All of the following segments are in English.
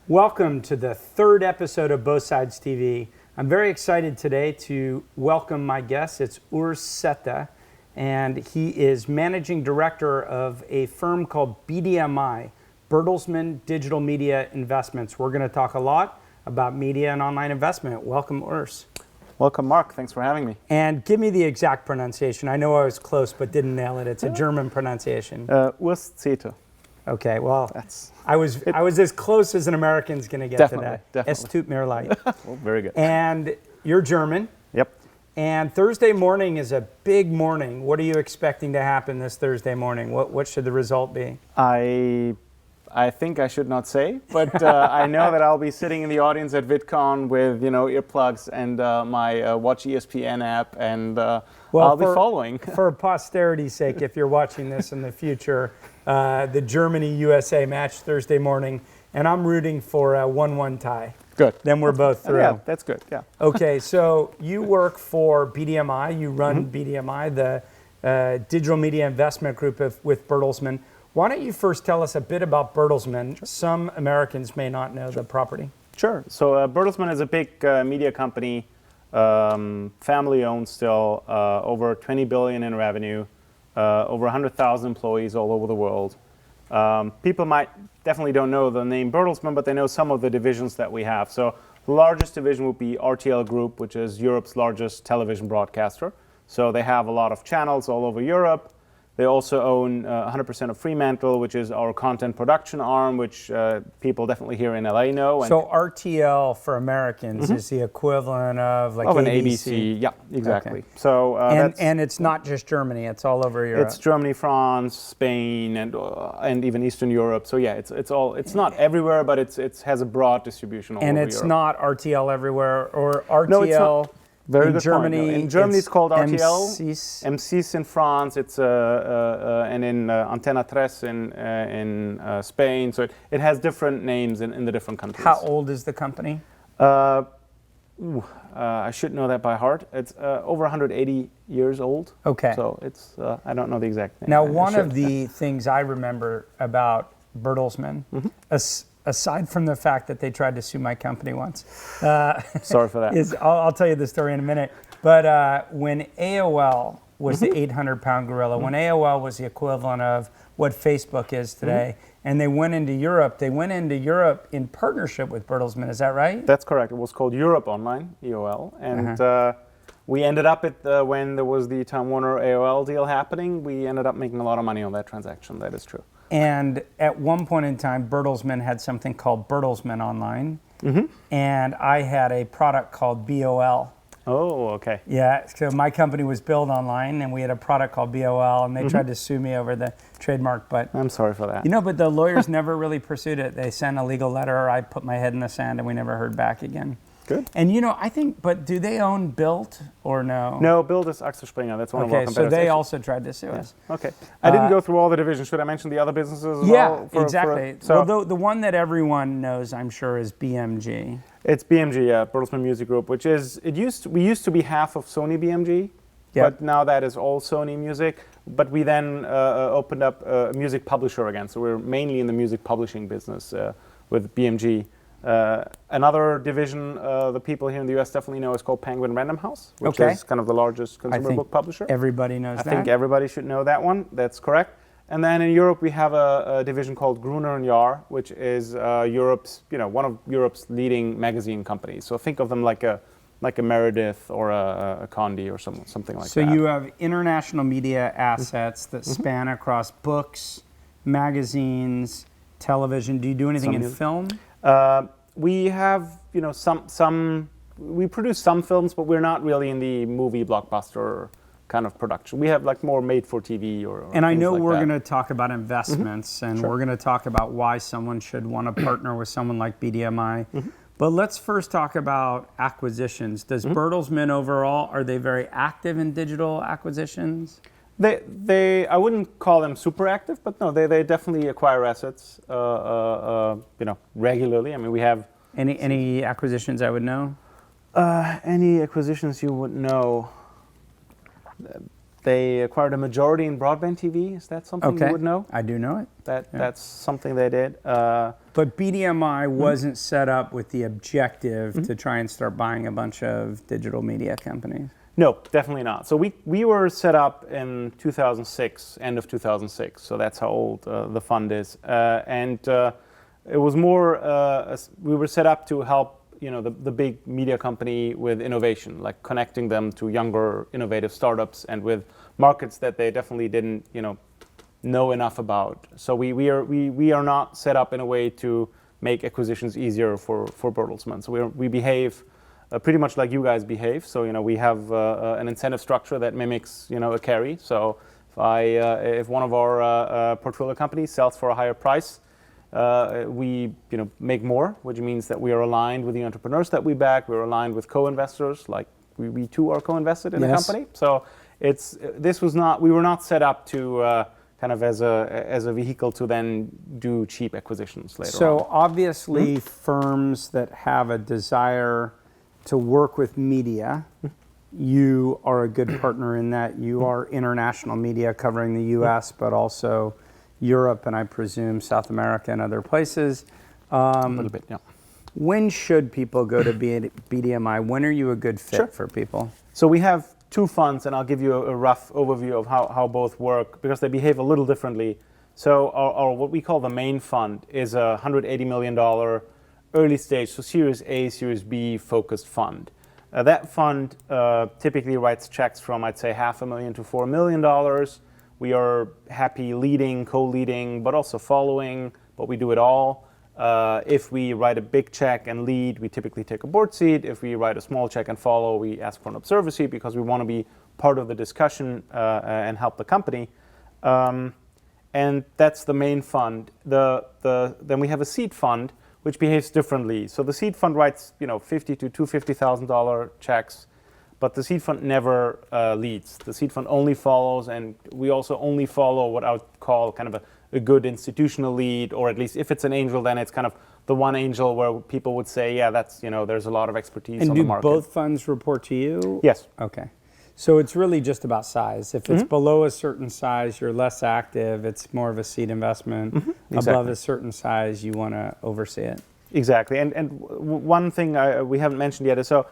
Welcome to the third episode of Bothsides TV. I'm very excited today to welcome my guest. It's Urs Cete, and he is managing director of a firm called BDMI, Bertelsmann Digital Media Investments. We're going to talk a lot about media and online investment. Welcome, Urs. Welcome, Mark. Thanks for having me. And give me the exact pronunciation. I know I was close, but didn't nail it. It's a German pronunciation. Urs Cete. Okay, well, I was as close as an American's going to get to that. Definitely. Es tut mir leid. Well, very good. And you're German. Yep. And Thursday morning is a big morning. What are you expecting to happen this Thursday morning? What should the result be? I think I should not say, but I know that I'll be sitting in the audience at VidCon with earplugs and my Watch ESPN app, and I'll be following. For posterity's sake, if you're watching this in the future, the Germany-USA match Thursday morning, and I'm rooting for a 1-1 tie. Good. Then we're both through. Yeah, that's good. Yeah. Okay, so you work for BDMI. You run BDMI, the Digital Media Investment Group with Bertelsmann. Why don't you first tell us a bit about Bertelsmann? Sure. Some Americans may not know the property. Sure. So Bertelsmann is a big media company, family-owned still, over $20 billion in revenue, over 100,000 employees all over the world. People definitely don't know the name Bertelsmann, but they know some of the divisions that we have. So the largest division would be RTL Group, which is Europe's largest television broadcaster. So they have a lot of channels all over Europe. They also own 100% of Fremantle, which is our content production arm, which people definitely here in LA know. So RTL for Americans is the equivalent of like an ABC. Yeah, exactly. Okay. So and it's not just Germany; it's all over Europe. It's Germany, France, Spain, and even Eastern Europe. So yeah, it's not everywhere, but it has a broad distribution all over Europe. And it's not RTL everywhere, or RTL. No, it's not. Very good Germany, point. No. In Germany, it's called RTL. M6 in France. It's and in Antena 3 in Spain. So it has different names in the different countries. How old is the company? I should know that by heart. It's over 180 years old. Okay. So it's I don't know the exact name. Now, one of the things I remember about Bertelsmann, aside from the fact that they tried to sue my company once. Sorry for that. I'll tell you the story in a minute. But when AOL was the 800-pound gorilla, when AOL was the equivalent of what Facebook is today, and they went into Europe in partnership with Bertelsmann. Is that right? That's correct. It was called Europe Online, EOL. And we ended up when there was the Time Warner AOL deal happening, we ended up making a lot of money on that transaction. That is true. And at one point in time, Bertelsmann had something called Bertelsmann Online, and I had a product called BOL. Oh, okay. Yeah, so my company was Build Online, and we had a product called BOL, and they tried to sue me over the trademark, but... I'm sorry for that. But the lawyers never really pursued it. They sent a legal letter, I put my head in the sand, and we never heard back again. Good. And I think, but do they own Built or no? No, Built is Axel Springer. That's one of our competitors. Okay, so they also tried to sue us. Okay. I didn't go through all the divisions. Should I mention the other businesses as well? Yeah, exactly. Well, the one that everyone knows, I'm sure, is BMG. It's BMG, yeah, Bertelsmann Music Group, which is, we used to be half of Sony BMG, but now that is all Sony Music. But we then opened up a music publisher again. So we're mainly in the music publishing business with BMG. Another division the people here in the US definitely know is called Penguin Random House, which is kind of the largest consumer book publisher. Everybody knows that. I think everybody should know that one. That's correct. And then in Europe we have a division called Gruner and Jahr, which is Europe's, one of Europe's leading magazine companies. So think of them like a Meredith or a Condé or something like that. So you have international media assets that span across books, magazines, television. Do you do anything in film? We have, we produce some films, but we're not really in the movie blockbuster kind of production. We have more made for TV or and I know we're going to talk about investments and we're going to talk about why someone should want to partner with someone like BDMI. But let's first talk about acquisitions. Does Bertelsmann overall, are they very active in digital acquisitions? I wouldn't call them super active, but no, they definitely acquire assets, regularly. I mean, we have any acquisitions I would know. Any acquisitions you would know? They acquired a majority in broadband TV. Is that something you would know? I do know it. That's something they did. But BDMI wasn't set up with the objective to try and start buying a bunch of digital media companies. No, definitely not. So we were set up in 2006, end of 2006. So that's how old the fund is. And it was more, we were set up to help the big media company with innovation, like connecting them to younger, innovative startups and with markets that they definitely didn't, know enough about. So we are not set up in a way to make acquisitions easier for Bertelsmann. So we behave pretty much like you guys behave. So we have an incentive structure that mimics a carry. So if one of our portfolio companies sells for a higher price, we make more, which means that we are aligned with the entrepreneurs that we back. We're aligned with co-investors, like we too are co-invested in the company. So we were not set up to kind of as a vehicle to then do cheap acquisitions later on. So obviously firms that have a desire to work with media, you are a good partner in that. You are international media covering the US, but also Europe and I presume South America and other places. A little bit, yeah. When should people go to BDMI? When are you a good fit for people? So we have two funds, and I'll give you a rough overview of how both work, because they behave a little differently. So our what we call the main fund is a $180 million early stage, so Series A, Series B focused fund. That fund typically writes checks from, I'd say, $500,000 to $4 million. We are happy leading, co-leading, but also following, but we do it all. If we write a big check and lead, we typically take a board seat. If we write a small check and follow, we ask for an observer seat because we want to be part of the discussion and help the company. And that's the main fund. Then we have a seed fund, which behaves differently. So the seed fund writes $50,000 to $250,000 checks, but the seed fund never leads. The seed fund only follows, and we also only follow what I would call kind of a good institutional lead, or at least if it's an angel, then it's kind of the one angel where people would say, yeah, that's, there's a lot of expertise on the market. And do both funds report to you? Yes. Okay. So it's really just about size. If it's below a certain size, you're less active. It's more of a seed investment. Exactly. Above a certain size, you want to oversee it. Exactly. And one thing we haven't mentioned yet is so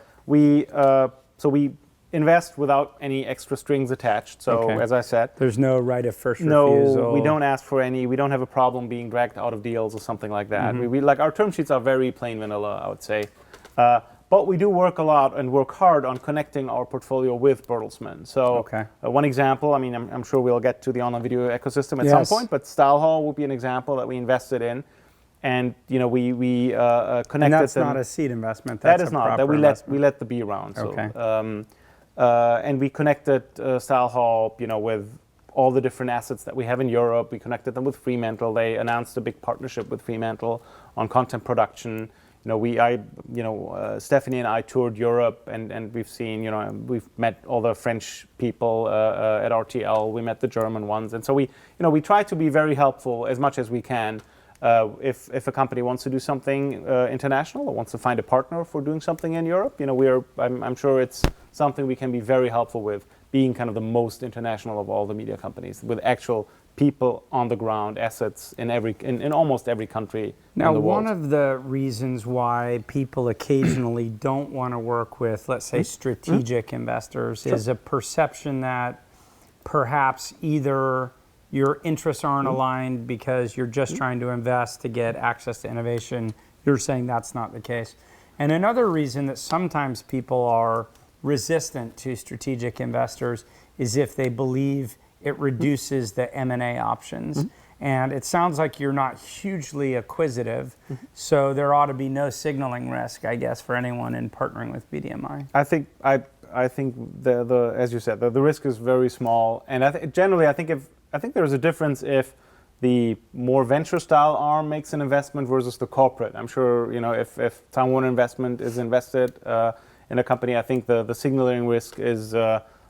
we invest without any extra strings attached. So as I said, there's no right of first refusal. No, we don't ask for any. We don't have a problem being dragged out of deals or something like that. We like our term sheets are very plain vanilla, I would say. But we do work a lot and work hard on connecting our portfolio with Bertelsmann. So one example, I mean, I'm sure we'll get to the online video ecosystem at some point, but Style Hall would be an example that we invested in. And we connected them. And that's not a seed investment. That is not. That we let the B round. So, and we connected Style Hall, with all the different assets that we have in Europe. We connected them with Fremantle. They announced a big partnership with Fremantle on content production. Stephanie and I toured Europe, and we've seen, we've met all the French people at RTL. We met the German ones, and so we try to be very helpful as much as we can. If a company wants to do something international or wants to find a partner for doing something in Europe, I'm sure it's something we can be very helpful with, being kind of the most international of all the media companies, with actual people on the ground, assets in almost every country in the world. Now, one of the reasons why people occasionally don't want to work with, let's say, strategic investors is a perception that perhaps either your interests aren't aligned because you're just trying to invest to get access to innovation. You're saying that's not the case. And another reason that sometimes people are resistant to strategic investors is if they believe it reduces the M&A options. And it sounds like you're not hugely acquisitive, so there ought to be no signaling risk, I guess, for anyone in partnering with BDMI. I think the as you said, the risk is very small, and I think there's a difference if the more venture style arm makes an investment versus the corporate. I'm sure if Time Warner Investment is invested in a company, I think the signaling risk is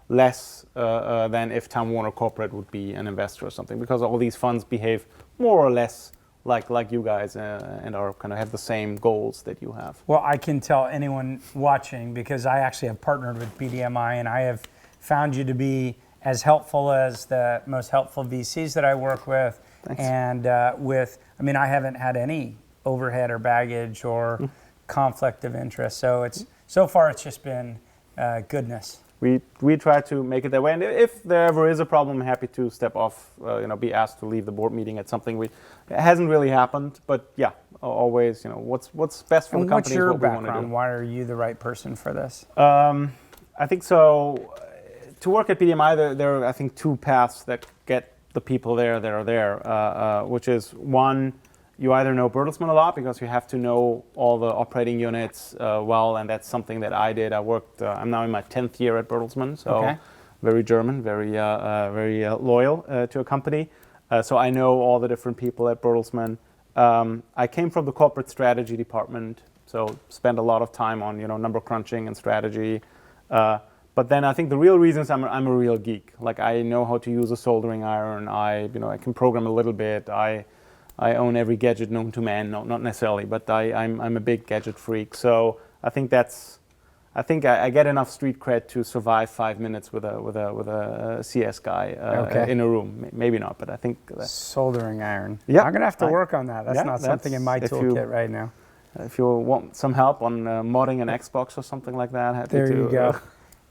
less than if Time Warner Corporate would be an investor or something, because all these funds behave more or less like you guys and are kind of have the same goals that you have. Well, I can tell anyone watching, because I actually have partnered with BDMI and I have found you to be as helpful as the most helpful VCs that I work with. Thanks. And I haven't had any overhead or baggage or conflict of interest. So far it's just been goodness. We try to make it that way, and if there ever is a problem, I'm happy to step off. Be asked to leave the board meeting at something. It hasn't really happened, but yeah, always. What's best for the company. What's your is what background? We want to do. Why are you the right person for this? I think so. To work at BDMI, there are I think two paths that get the people there that are there, which is one. You either know Bertelsmann a lot because you have to know all the operating units well, and that's something that I did. I worked. I'm now in my 10th year at Bertelsmann, so very German, very loyal to a company. So I know all the different people at Bertelsmann. I came from the corporate strategy department, so spent a lot of time on number crunching and strategy. But then I think the real reason is I'm a real geek. Like I know how to use a soldering iron. I can program a little bit. I own every gadget known to man, not necessarily, but I'm a big gadget freak. So I think I get enough street cred to survive 5 minutes with a CS guy in a room. Maybe not, but I think soldering iron. Yeah, I'm gonna have to work on that. That's not something in my toolkit right now. If you want some help on modding an Xbox or something like that, happy there to. You go.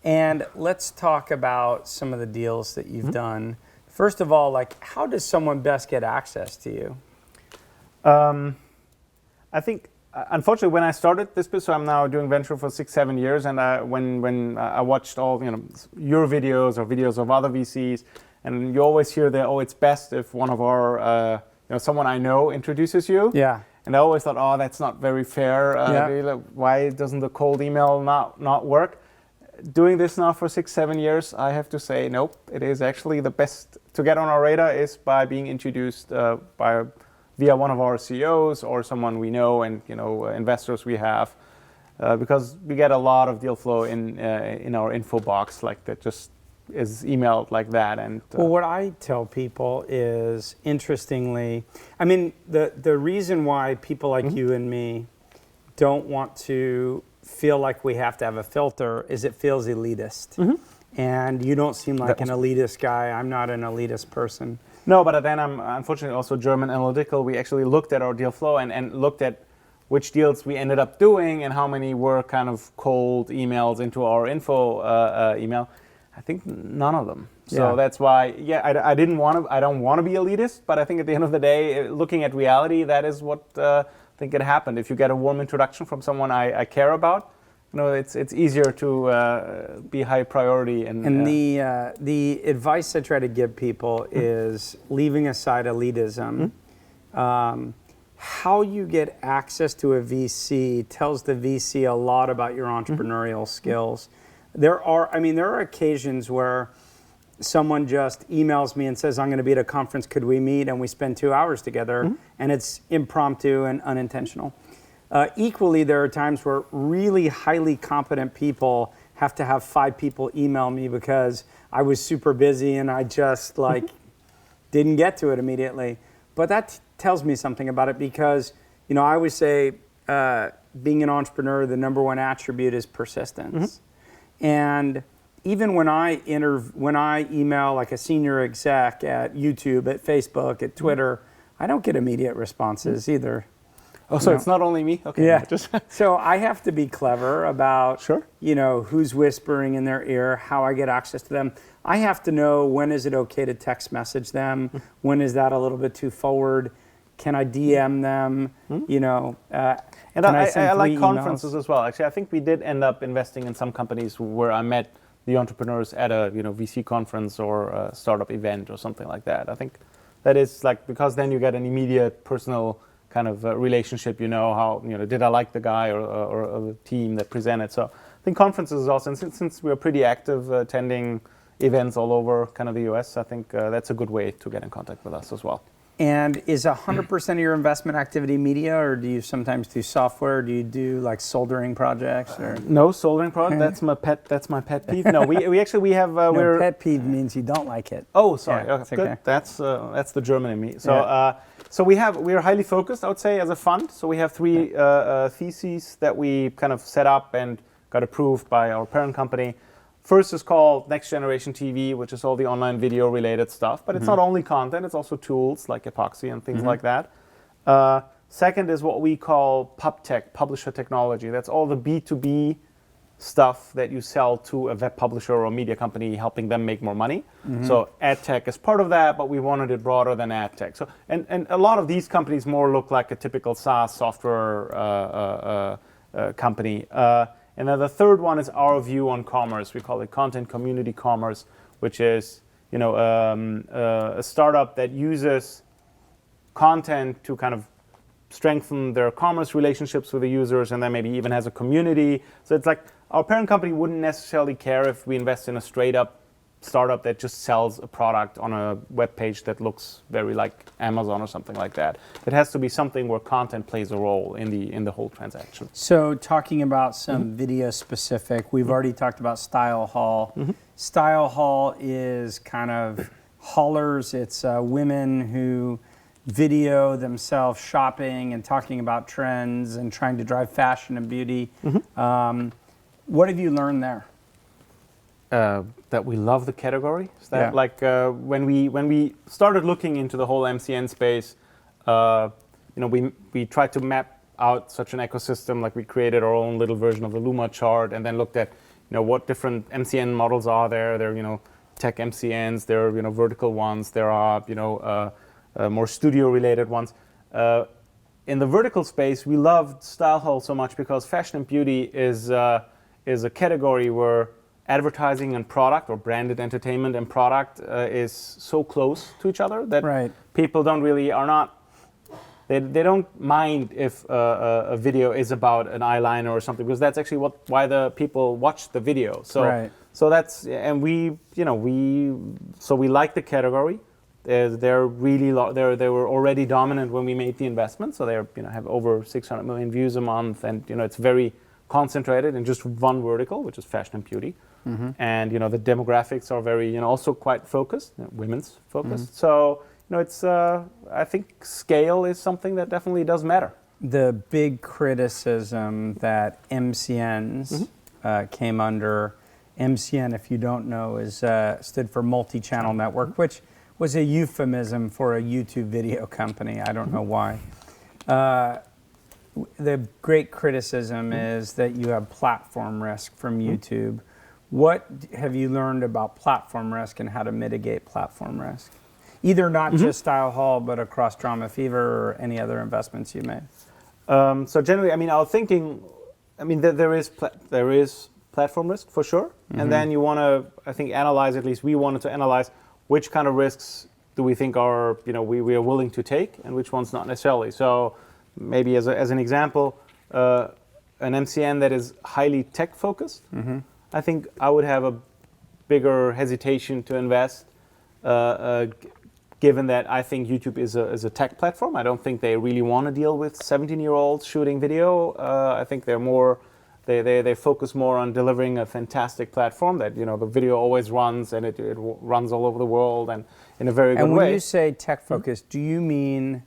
And let's talk about some of the deals that you've done. First of all, how does someone best get access to you? I think, unfortunately, when I started this business, so I'm now doing venture for 6-7 years, and when I watched all your videos or videos of other VCs, and you always hear that, it's best if one of our someone I know introduces you. Yeah. And I always thought, that's not very fair. Why doesn't the cold email not work? Doing this now for 6-7 years, I have to say, nope. It is actually the best to get on our radar is by being introduced via one of our CEOs or someone we know and investors we have, because we get a lot of deal flow in our info box that just is emailed like that. And well, what I tell people is, interestingly, the reason why people like you and me don't want to feel like we have to have a filter is it feels elitist. And you don't seem like an elitist guy. I'm not an elitist person. No, but then I'm unfortunately also German analytical. We actually looked at our deal flow and looked at which deals we ended up doing and how many were kind of cold emails into our info email. I think none of them. So that's why, I don't want to be elitist, but I think at the end of the day, looking at reality, that is what I think it happened. If you get a warm introduction from someone I care about, it's easier to be high priority. And the advice I try to give people is, leaving aside elitism, how you get access to a VC tells the VC a lot about your entrepreneurial skills. There are occasions where someone just emails me and says, I'm going to be at a conference, could we meet? And we spend 2 hours together, and it's impromptu and unintentional. Equally, there are times where really highly competent people have to have 5 people email me because I was super busy and I just didn't get to it immediately. But that tells me something about it, because I always say being an entrepreneur, the number one attribute is persistence. And even when I email a senior exec at YouTube, at Facebook, at Twitter, I don't get immediate responses either. Oh, so it's not only me? Okay. Yeah. So I have to be clever about, who's whispering in their ear, how I get access to them. I have to know, when is it okay to text message them? When is that a little bit too forward? Can I DM them? And I like conferences as well. Actually, I think we did end up investing in some companies where I met the entrepreneurs at a VC conference or a startup event or something like that. I think that is because then you get an immediate personal kind of relationship. How did I like the guy or the team that presented? So I think conferences is also, and since we're pretty active attending events all over kind of the US, I think that's a good way to get in contact with us as well. And is 100% of your investment activity media, or do you sometimes do software? Do you do soldering projects? Or? No soldering project. That's my pet peeve. No, we actually have. No, pet peeve means you don't like it. Oh, sorry. Yeah, okay, good. Okay. That's the German in me. So so we're highly focused, I would say, as a fund. So we have 3 theses that we kind of set up and got approved by our parent company. First is called Next Generation TV, which is all the online video related stuff. But it's not only content, it's also tools like epoxy and things like that. Second is what we call PubTech, publisher technology. That's all the B2B stuff that you sell to a web publisher or a media company, helping them make more money. So ad tech is part of that, but we wanted it broader than ad tech. So and a lot of these companies more look like a typical SaaS software company. And then the third one is our view on commerce. We call it content community commerce, which is a startup that uses content to kind of strengthen their commerce relationships with the users, and then maybe even has a community. So it's like our parent company wouldn't necessarily care if we invest in a straight up startup that just sells a product on a web page that looks very like Amazon or something like that. It has to be something where content plays a role in the whole transaction. So talking about some video specific, we've already talked about Style Hall. Style Hall is kind of haulers. It's women who video themselves shopping and talking about trends and trying to drive fashion and beauty. What have you learned there? That we love the category. Is that like when we started looking into the whole MCN space, we tried to map out such an ecosystem. Like we created our own little version of the Luma chart, and then looked at what different MCN models are there. There are tech MCNs. There are vertical ones. There are more studio related ones. In the vertical space, we loved Style Hall so much because fashion and beauty is a category where advertising and product, or branded entertainment and product, is so close to each other that people they don't mind if a video is about an eyeliner or something, because that's actually why the people watch the video. So that's, and we like the category. They're really they were already dominant when we made the investment, so they have over 600 million views a month, and it's very concentrated in just one vertical, which is fashion and beauty. And the demographics are very also quite focused, women's focused. So it's I think scale is something that definitely does matter. The big criticism that MCNs came under, MCN, if you don't know, is stood for multi-channel network, which was a euphemism for a YouTube video company. I don't know why. The great criticism is that you have platform risk from YouTube. What have you learned about platform risk and how to mitigate platform risk? Either not just Style Hall, but across Drama Fever or any other investments you made. So generally, our thinking, there is platform risk for sure. And then you want to, I think, analyze, at least we wanted to analyze, which kind of risks do we think are, we are willing to take, and which ones not necessarily. So maybe as an example, an MCN that is highly tech focused, I think I would have a bigger hesitation to invest, given that I think YouTube is a tech platform. I don't think they really want to deal with 17-year-olds shooting video. I think they're more, they focus more on delivering a fantastic platform that the video always runs, and it runs all over the world and in a very good way. And when you say tech focused, do you mean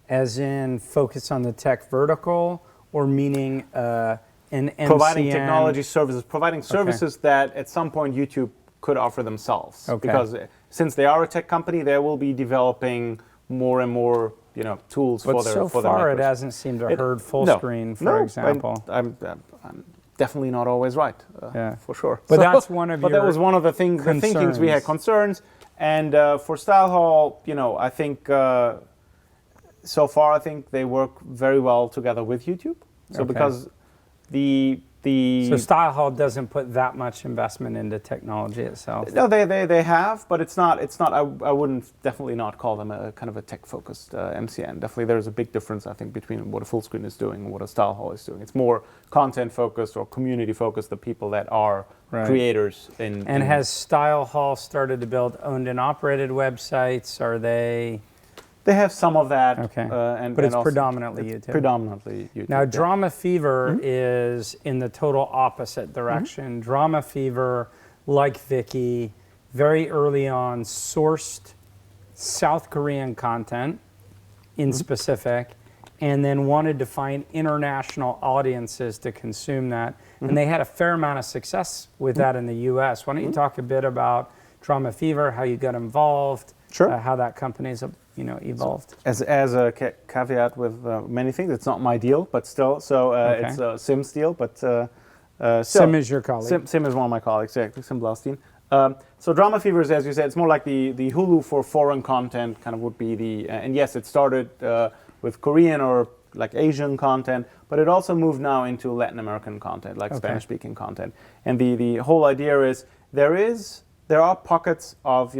as in focus on the tech vertical, or meaning an MCN? Providing technology services, providing services that at some point YouTube could offer themselves. Because since they are a tech company, they will be developing more and more tools for their networks. But so far it hasn't seemed to hurt full screen, for example. I'm definitely not always right, for sure. But that's one of your But that was one of the thinkings we had concerns. And for Style Hall, I think so far I think they work very well together with YouTube. So because so Style Hall doesn't put that much investment into technology itself. No, they have, but it's not. I wouldn't definitely not call them a kind of a tech focused MCN. Definitely, there's a big difference I think between what a full screen is doing and what a Style Hall is doing. It's more content focused or community focused. The people that are creators in. And has Style Hall started to build owned and operated websites? Are they? They have some of that, but it's predominantly YouTube. Predominantly YouTube. Now, Drama Fever is in the total opposite direction. Drama Fever, like Viki, very early on sourced South Korean content in specific and then wanted to find international audiences to consume that. And they had a fair amount of success with that in the U.S. Why don't you talk a bit about Drama Fever, how you got involved, Sure. how that company's evolved? As a caveat with many things, it's not my deal, but still. So it's Sim's deal, but still. Sim is your colleague. Sim is one of my colleagues, exactly, Sim Blaustein. So Drama Fever is, as you said, it's more like the Hulu for foreign content, kind of would be the, and yes, it started with Korean or like Asian content, but it also moved now into Latin American content, like Spanish-speaking content. And the whole idea is there are pockets of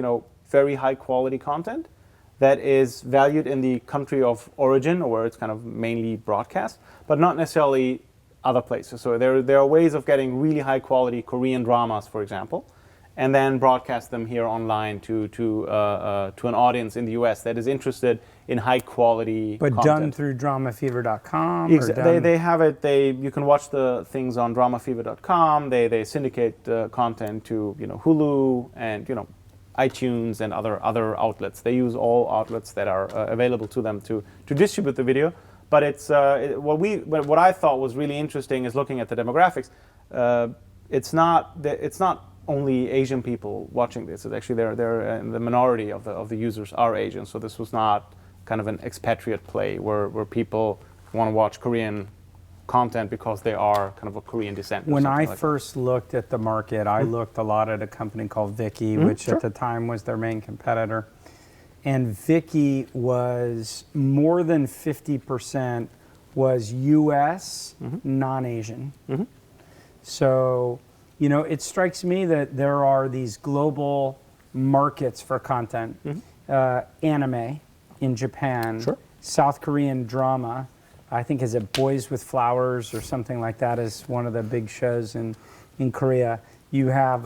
very high quality content that is valued in the country of origin, or where it's kind of mainly broadcast, but not necessarily other places. So there are ways of getting really high quality Korean dramas, for example, and then broadcast them here online to an audience in the U.S. that is interested in high quality but content. done through dramafever.com? They have it. You can watch the things on dramafever.com. They syndicate content to Hulu and iTunes and other outlets. They use all outlets that are available to them to distribute the video. But it's what I thought was really interesting is looking at the demographics. It's not only Asian people watching this. It's actually they're the minority of the users are Asian. So this was not kind of an expatriate play where people want to watch Korean content because they are kind of a Korean descent. When I first looked at the market, I looked a lot at a company called Viki, which at the time was their main competitor. And Viki was more than 50% was U.S. non-Asian. So, it strikes me that there are these global markets for content. Anime in Japan, South Korean drama. I think is it Boys with Flowers or something like that is one of the big shows in Korea. You have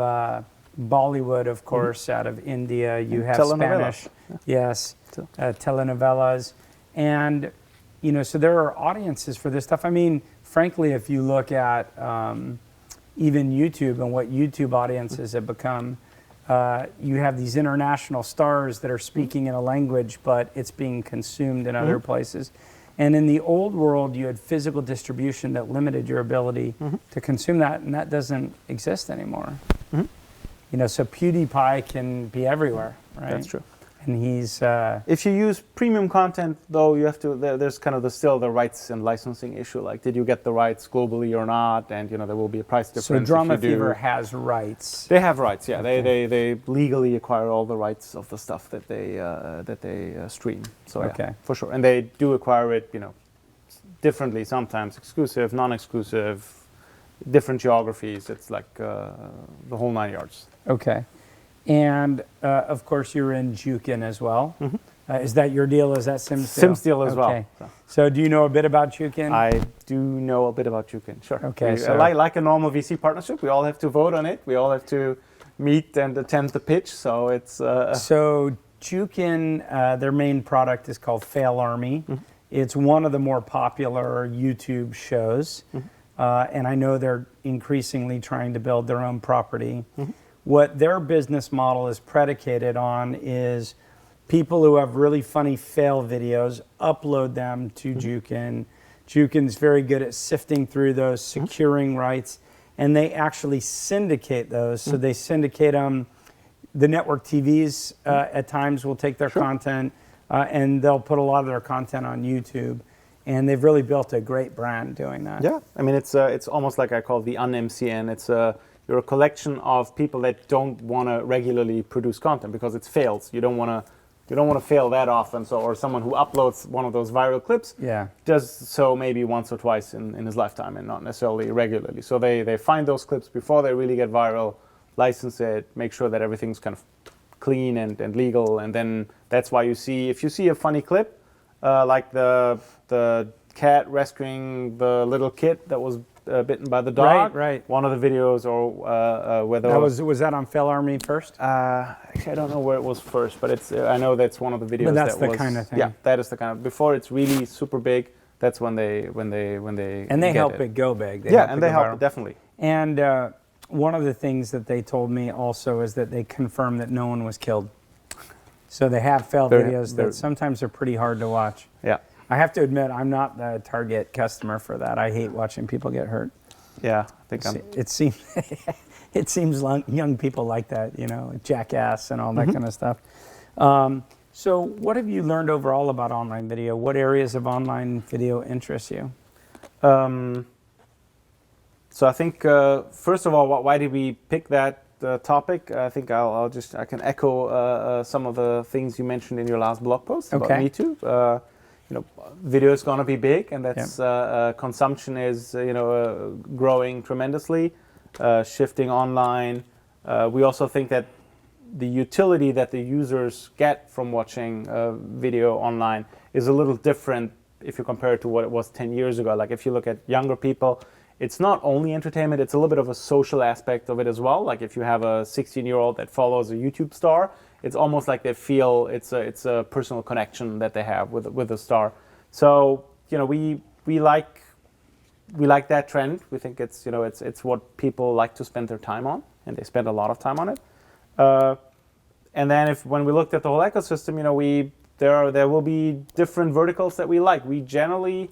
Bollywood, of course, out of India. You have Spanish, yes, telenovelas. And, so there are audiences for this stuff. I mean, frankly, if you look at even YouTube and what YouTube audiences have become, you have these international stars that are speaking in a language, but it's being consumed in other places. And in the old world, you had physical distribution that limited your ability to consume that, and that doesn't exist anymore. So PewDiePie can be everywhere, right? That's true. And he's... if you use premium content, though, you have to. There's kind of still the rights and licensing issue. Like, did you get the rights globally or not? And there will be a price difference. So Drama Fever has rights. They have rights, yeah. Okay. They legally acquire all the rights of the stuff that they stream. So yeah, for sure. And they do acquire it, differently. Sometimes exclusive, non-exclusive, different geographies. It's like the whole 9 yards. Okay. And, of course, you're in Jukin as well. Is that your deal? Is that Sim's deal? Sim's deal as well. So do you know a bit about Jukin? I do know a bit about Jukin, sure. Okay. Like a normal VC partnership, we all have to vote on it. We all have to meet and attend the pitch. So it's... So Jukin, their main product is called Fail Army. It's one of the more popular YouTube shows. And I know they're increasingly trying to build their own property. What their business model is predicated on is people who have really funny fail videos upload them to Jukin. Jukin's very good at sifting through those, securing rights, and they actually syndicate those. So they syndicate them. The network TVs at times will take their content and they'll put a lot of their content on YouTube. And they've really built a great brand doing that. Yeah, I mean, it's almost like I call it the un-MCN. It's you're a collection of people that don't want to regularly produce content because it's fails. You don't want to fail that often. So, or someone who uploads one of those viral clips does so maybe once or twice in his lifetime and not necessarily regularly. So they find those clips before they really get viral, license it, make sure that everything's kind of clean and legal, and then that's why if you see a funny clip, like the cat rescuing the little kid that was bitten by the dog. Right. One of the videos, or whether was that on Fail Army first? Actually, I don't know where it was first, but it's. I know that's one of the videos. But that's the kind of thing. Yeah, that is the kind of. Before it's really super big, that's when they. And they help it go big. They help it definitely. And one of the things that they told me also is that they confirmed that no one was killed. So they have fail videos that sometimes are pretty hard to watch. Yeah. I have to admit, I'm not the target customer for that. I hate watching people get hurt. Yeah, I think It seems it seems young people like that, jackass and all that kind of stuff. So what have you learned overall about online video? What areas of online video interest you? So I think, first of all, why did we pick that topic? I think I can echo some of the things you mentioned in your last blog post about Me Too. Video is going to be big, and that's consumption is growing tremendously, shifting online. We also think that the utility that the users get from watching video online is a little different if you compare it to what it was 10 years ago. Like if you look at younger people, it's not only entertainment, it's a little bit of a social aspect of it as well. Like if you have a 16-year-old that follows a YouTube star, it's almost like they feel it's a personal connection that they have with the star. So we like that trend. We think it's what people like to spend their time on, and they spend a lot of time on it. And then when we looked at the whole ecosystem, there will be different verticals that we like. We generally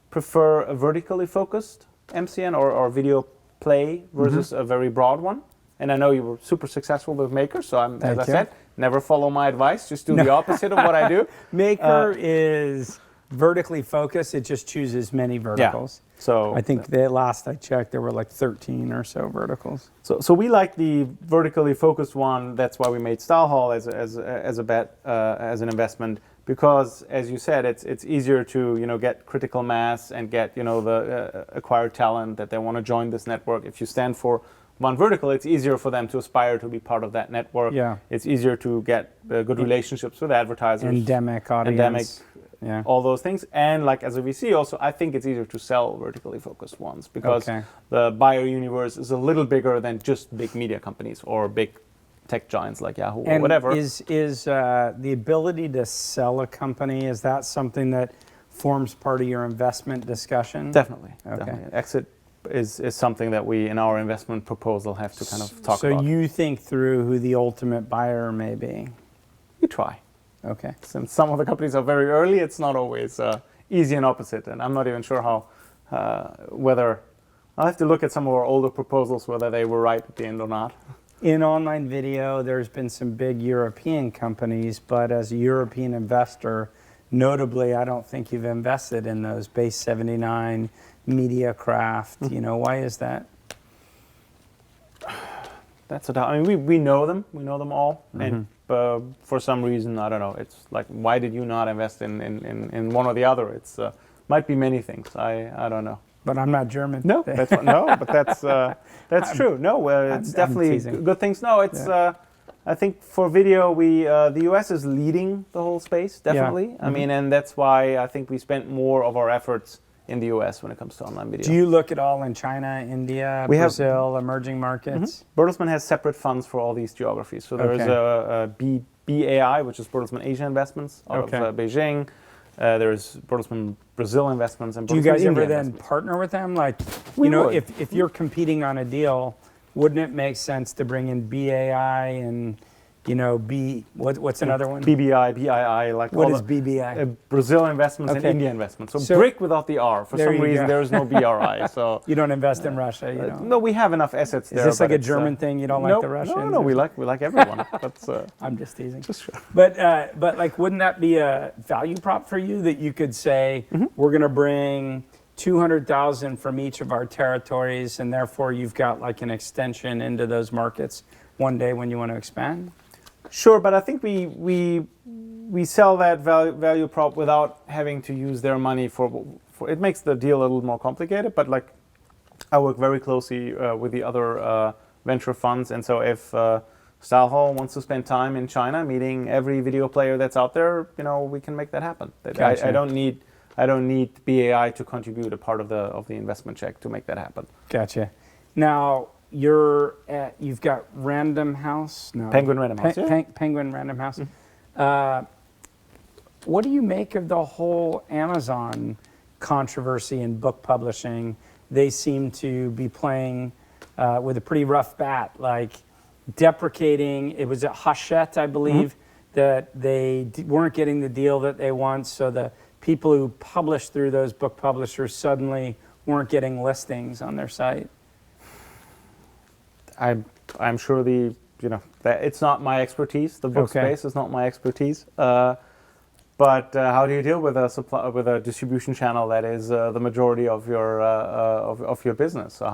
prefer a vertically focused MCN or video play versus a very broad one. And I know you were super successful with Maker, so as I said, never follow my advice. Just do the opposite of what I do. Maker is vertically focused. It just chooses many verticals. Yeah. So I think the last I checked, there were like 13 or so verticals. So we like the vertically focused one. That's why we made StyleHall as a bet, as an investment. Because, as you said, it's easier to get critical mass and get the acquired talent that they want to join this network. If you stand for one vertical, it's easier for them to aspire to be part of that network. Yeah. It's easier to get good relationships with advertisers. Endemic audience. All those things. And like as a VC also, I think it's easier to sell vertically focused ones because the buyer universe is a little bigger than just big media companies or big tech giants like Yahoo or whatever. Is the ability to sell a company, is that something that forms part of your investment discussion? Definitely. Okay. Definitely. Exit is something that we, in our investment proposal, have to kind of talk about. So you think through who the ultimate buyer may be? We try. Okay. Since some of the companies are very early, it's not always easy and opposite. And I'm not even sure whether, I'll have to look at some of our older proposals, whether they were right at the end or not. In online video, there's been some big European companies, but as a European investor, notably, I don't think you've invested in those. Base 79, Mediacraft, why is that? That's I mean, we know them. We know them all. And for some reason, I don't know. It's like, why did you not invest in one or the other? It's might be many things. I don't know. But I'm not German. No, that's true. No, it's definitely good things. No, it's. I think for video, the US is leading the whole space. Definitely. Yeah. I mean, and that's why I think we spent more of our efforts in the US when it comes to online video. Do you look at all in China, India, Brazil, emerging markets? Bertelsmann has separate funds for all these geographies. So there is a BAI, which is Bertelsmann Asia Investments out of Beijing. There's Bertelsmann Brazil Investments and Bertelsmann Do you guys India ever then partner with them? Like, if you're competing on a deal, wouldn't it make sense to bring in BAI and what's another one? BBI, BII, like what is BBI? Brazil Investments and India Investments. So BRIC without the R. For some reason, there is no BRI. So you don't invest in Russia. No, we have enough assets there. Is this like a German thing? You don't like the Russians? No, we like everyone. That's, I'm just teasing. Just sure. But like, wouldn't that be a value prop for you that you could say we're going to bring 200,000 from each of our territories, and therefore you've got like an extension into those markets one day when you want to expand? Sure, but I think we sell that value prop without having to use their money for it makes the deal a little more complicated. But like, I work very closely with the other venture funds, and so if StyleHall wants to spend time in China meeting every video player that's out there, we can make that happen. Gotcha. I don't need BAI to contribute a part of the investment check to make that happen. Gotcha. Now, you've got Random House? No. Penguin Random House. Penguin Random House. What do you make of the whole Amazon controversy in book publishing? They seem to be playing with a pretty rough bat, like deprecating. It was at Hachette, I believe, that they weren't getting the deal that they want, so the people who published through those book publishers suddenly weren't getting listings on their site? I'm sure that it's not my expertise. The book space is not my expertise. But how do you deal with a distribution channel that is the majority of your of your business? So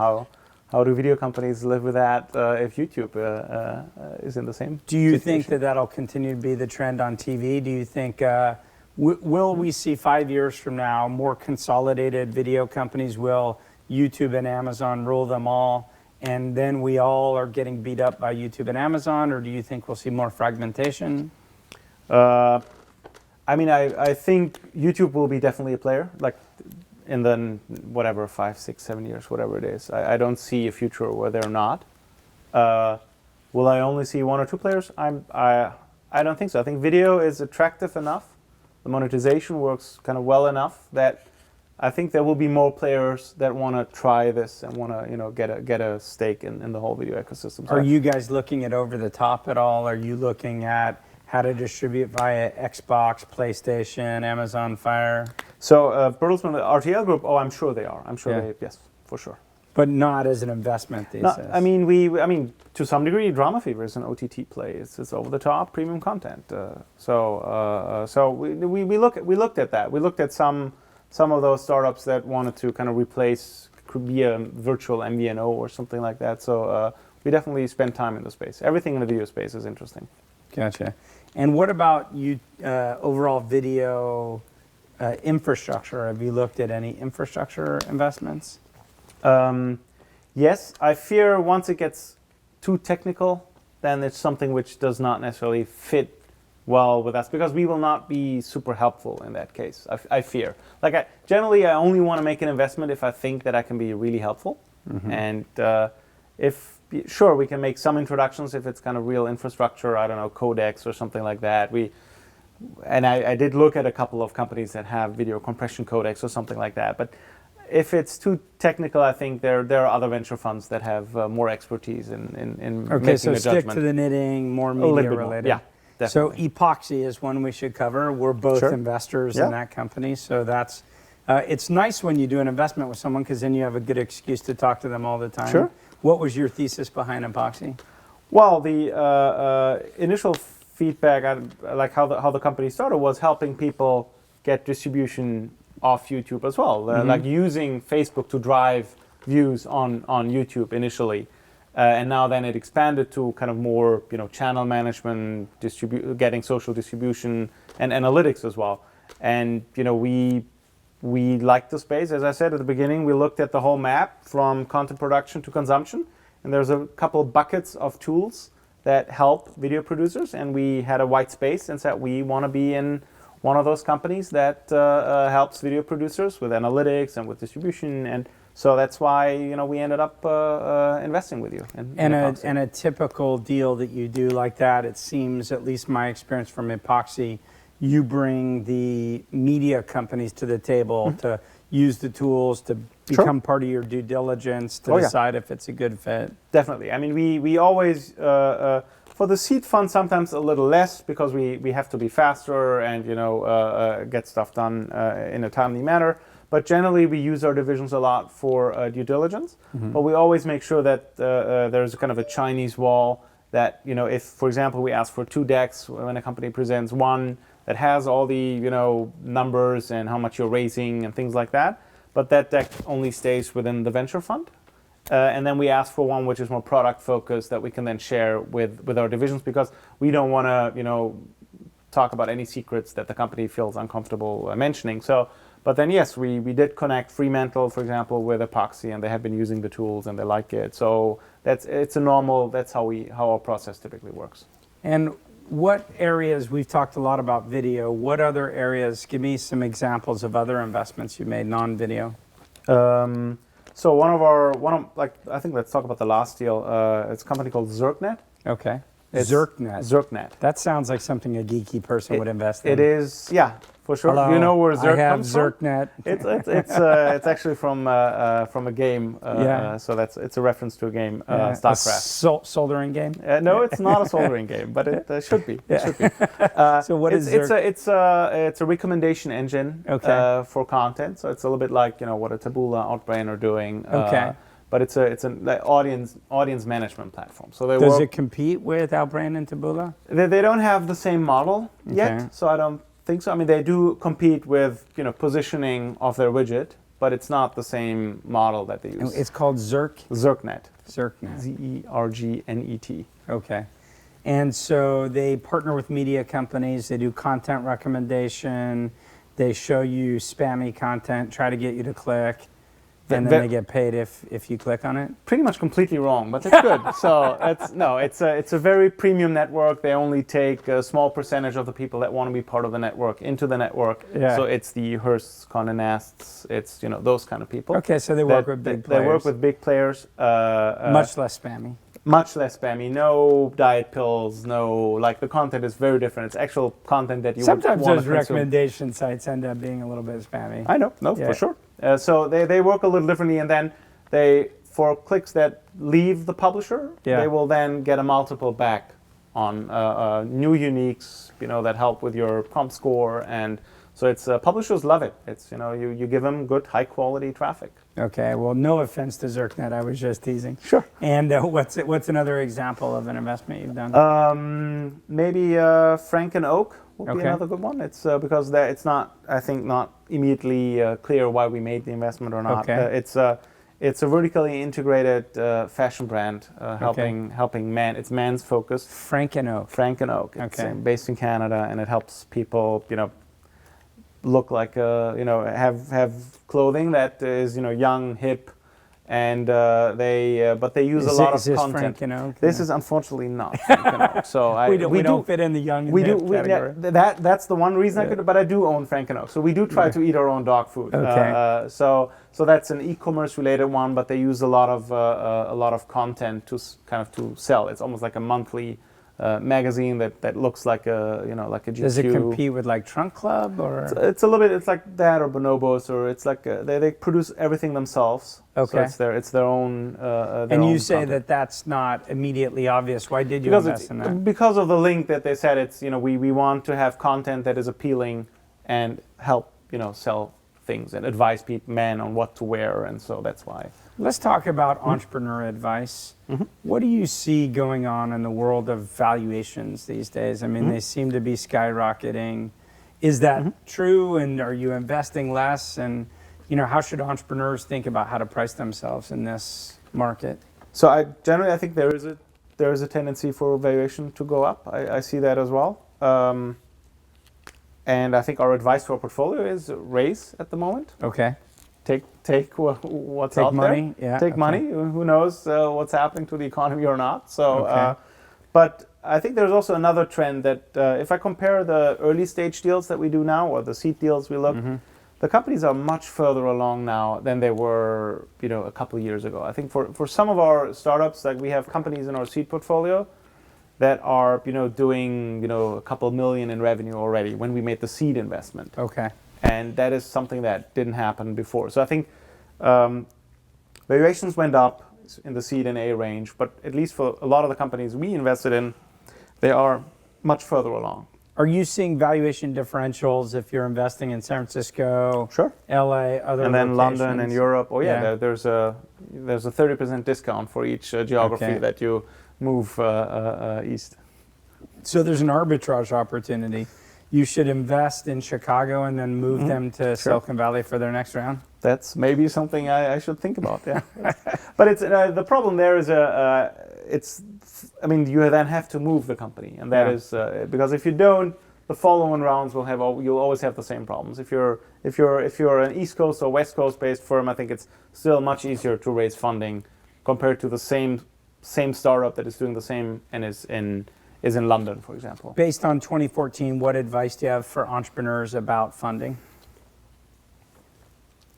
how do video companies live with that if YouTube is in the same? Do you situation? think that'll continue to be the trend on TV? Do you think will we see 5 years from now more consolidated video companies? Will YouTube and Amazon rule them all, and then we all are getting beat up by YouTube and Amazon, or do you think we'll see more fragmentation? I mean, I think YouTube will be definitely a player, like in the whatever 5, 6, 7 years, whatever it is. I don't see a future where they're not. Will I only see 1 or 2 players? I don't think so. I think video is attractive enough. The monetization works kind of well enough that I think there will be more players that want to try this and want to get a stake in the whole video ecosystem. So are you guys looking at over the top at all? Are you looking at how to distribute via Xbox, PlayStation, Amazon Fire? So Bertelsmann, the RTL group, I'm sure they are. I'm sure they, yes, for sure. But not as an investment these days. I mean, to some degree, Drama Fever is an OTT play. It's over the top premium content. So we looked at that. We looked at some of those startups that wanted to kind of replace, could be a virtual MVNO or something like that. So we definitely spend time in the space. Everything in the video space is interesting. Gotcha. And what about you? Overall video infrastructure. Have you looked at any infrastructure investments? Yes, I fear once it gets too technical, then it's something which does not necessarily fit well with us, because we will not be super helpful in that case. I fear. Generally, I only want to make an investment if I think that I can be really helpful. Mm-hmm. And sure, we can make some introductions if it's kind of real infrastructure, I don't know, codecs or something like that. I did look at a couple of companies that have video compression codecs or something like that, but if it's too technical, I think there are other venture funds that have more expertise in making a judgment. Stick to the knitting, more media related. Yeah, definitely. So Epoxy is one we should cover. We're both investors in that company, so that's it's nice when you do an investment with someone, because then you have a good excuse to talk to them all the time. Sure. What was your thesis behind Epoxy? Well, the initial feedback, like how the company started, was helping people get distribution off YouTube as well, like using Facebook to drive views on YouTube initially, and now then it expanded to kind of more channel management, getting social distribution and analytics as well. And we liked the space. As I said at the beginning, we looked at the whole map from content production to consumption, and there's a couple of buckets of tools that help video producers, and we had a white space and said we want to be in one of those companies that helps video producers with analytics and with distribution, and so that's why we ended up investing with you. And a typical deal that you do like that, it seems, at least my experience from Epoxy, you bring the media companies to the table to use the tools to become part of your due diligence to decide if it's a good fit. Definitely. I mean, we always. For the seed fund, sometimes a little less, because we have to be faster and get stuff done in a timely manner. But generally, we use our divisions a lot for due diligence. Mm-hmm. But we always make sure that there's kind of a Chinese wall that if, for example, we ask for 2 decks when a company presents one that has all the numbers and how much you're raising and things like that, but that deck only stays within the venture fund. And then we ask for one which is more product focused that we can then share with our divisions, because we don't want to talk about any secrets that the company feels uncomfortable mentioning. So, but then yes, we did connect Fremantle, for example, with Epoxy, and they have been using the tools and they like it. So that's how our process typically works. And what areas, we've talked a lot about video, what other areas, give me some examples of other investments you made non-video. So I think let's talk about the last deal. It's a company called Zergnet. Okay. Zerknet. Zerknet. That sounds like something a geeky person would invest in. It is, yeah, for sure. Hello, Do you know where Zerk I have comes from? Zerknet. It's actually from a game. So it's a reference to a game, StarCraft. Soldering game. No, it's not a soldering game, but it should be. It should be. So what is Zerk? It's a recommendation engine for content. So it's a little bit like what a Taboola, Outbrain are doing. But it's an like, audience management platform. So does it compete with Outbrain and Taboola? They don't have the same model yet, so I don't think so. I mean, they do compete with positioning of their widget, but it's not the same model that they use. It's called Zerk. Zerknet. Zerknet. Zergnet. Okay. And so they partner with media companies. They do content recommendation. They show you spammy content, try to get you to click. And then they get paid if you click on it? Pretty much completely wrong, but that's good. So it's a very premium network. They only take a small percentage of the people that want to be part of the network into the network. Yeah. So it's the Hearsts, Condé Nasts, it's those kind of people. Okay, so they work with big players. They work with big players. Much less spammy. Much less spammy. No diet pills. No, the content is very different. It's actual content that you sometimes would want those to consume. recommendation sites end up being a little bit spammy. I know, for sure. So they work a little differently, and then for clicks that leave the publisher, they will then get a multiple back on new uniques, that help with your comp score, and so it's publishers love it. It's you give them good high quality traffic. Okay, well, no offense to Zerknet, I was just teasing. Sure. And what's another example of an investment you've done? Maybe Frank and Oak would be another good one. It's because it's not, I think, not immediately clear why we made the investment or not. Okay. It's a vertically integrated fashion brand helping men. It's men's focused. Frank and Oak. Frank and Oak. It's based in Canada, and it helps people, look like have clothing that is young, hip, and but they use a lot of content. Frank and Oak? This is unfortunately not Frank and Oak. So we don't fit in the young and hip category. That's the one reason I could, but I do own Frank and Oak. So we do try to eat our own dog food. Okay. So that's an e-commerce related one, but they use a lot of content to sell. It's almost like a monthly magazine that looks like a like a GQ. Does it compete with like Trunk Club or? It's a little bit. It's like that or Bonobos, or it's like they produce everything themselves. Okay. So it's their own. And you say content. That's not immediately obvious. Why did you invest in that? Because of the link that they said. It's we want to have content that is appealing and help sell things and advise men on what to wear, and so that's why. Let's talk about entrepreneur advice. Mm-hmm. What do you see going on in the world of valuations these days? I mean, they seem to be skyrocketing. Is that true? And are you investing less? And how should entrepreneurs think about how to price themselves in this market? So I think there is a tendency for valuation to go up. I see that as well. And I think our advice to our portfolio is raise at the moment. Okay. Take what's take out money. there. Yeah. Take money. Who knows what's happening to the economy or not. So, but I think there's also another trend that if I compare the early stage deals that we do now or the seed deals we look, the companies are much further along now than they were, a couple of years ago. I think for some of our startups, like we have companies in our seed portfolio that are, doing, a couple million in revenue already when we made the seed investment. Okay. And that is something that didn't happen before. So I think valuations went up in the seed and A range, but at least for a lot of the companies we invested in, they are much further along. Are you seeing valuation differentials if you're investing in San Francisco, sure, LA, other and then locations? London and Europe? Oh yeah, there's a 30% discount for each geography that you move east. So there's an arbitrage opportunity. You should invest in Chicago and then move them to Silicon Valley for their next round? That's maybe something I should think about, yeah. But it's the problem there is you then have to move the company, and that is because if you don't, the following rounds you'll always have the same problems. If you're an East Coast or West Coast based firm, I think it's still much easier to raise funding compared to the same startup that is doing the same and is in London, for example. Based on 2014, what advice do you have for entrepreneurs about funding?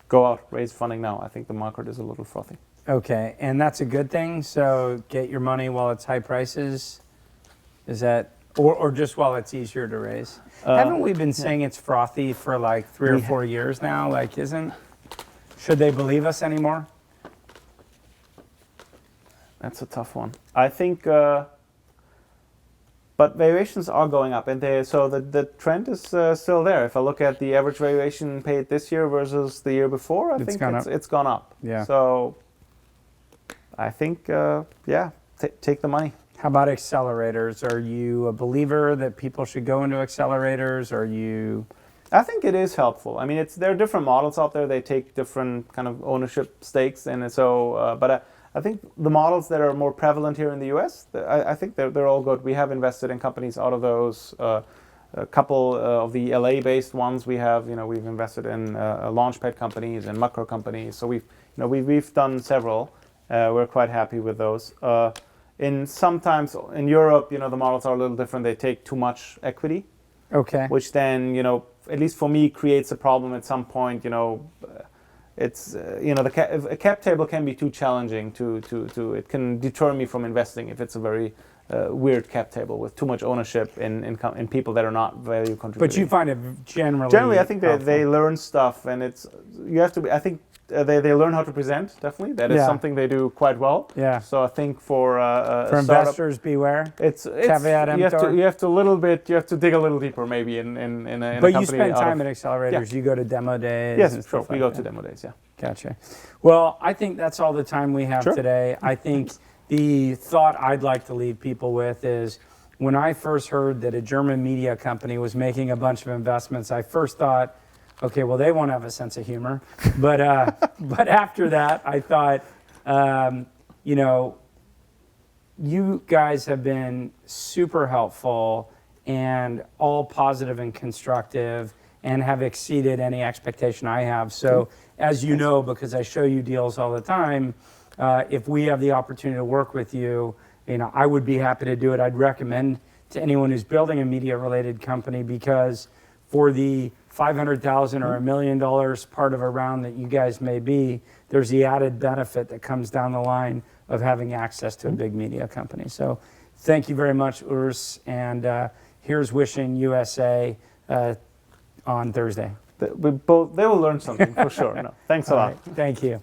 Go out, raise funding now. I think the market is a little frothy. Okay, and that's a good thing? So get your money while it's high prices? Is that, or just while it's easier to raise? Haven't we been saying it's frothy for like 3 or 4 years now? Like, should they believe us anymore? That's a tough one. I think, but valuations are going up, and so the trend is still there. If I look at the average valuation paid this year versus the year before, I think it's gone up. Yeah. So I think, take the money. How about accelerators? Are you a believer that people should go into accelerators? Are you? I think it is helpful. I mean, there are different models out there. They take different kind of ownership stakes, and so. But I think the models that are more prevalent here in the U.S., I think they're all good. We have invested in companies out of those. A couple of the LA-based ones we've invested in launchpad companies and macro companies. So we've done several. We're quite happy with those. Sometimes in Europe, the models are a little different. They take too much equity. Okay. Which then, at least for me, creates a problem at some point. It's a cap table can be too challenging to it can deter me from investing if it's a very weird cap table with too much ownership in people that are not value contributing. But you find it generally. Generally, I think they learn stuff, and I think they learn how to present. Definitely, that is something they do quite well. Yeah. So I think for investors, beware. It's caveat emptor. You have to dig a little deeper maybe in a company. But you spend time at accelerators. Yeah. You go to demo days. Yes, sure. We go to demo days. Yeah. Gotcha. Well, I think that's all the time we have today. I think the thought I'd like to leave people with is when I first heard that a German media company was making a bunch of investments, I first thought, okay, well, they won't have a sense of humor. But but after that, I thought, you guys have been super helpful and all positive and constructive and have exceeded any expectation I have. So as you know, because I show you deals all the time, if we have the opportunity to work with you, I would be happy to do it. I'd recommend to anyone who's building a media-related company, because for the $500,000 or $1 million part of a round that you guys may be, there's the added benefit that comes down the line of having access to a big media company. So thank you very much, Urs, and here's wishing USA on Thursday. They will learn something for sure. No, thanks a lot. Right, thank you.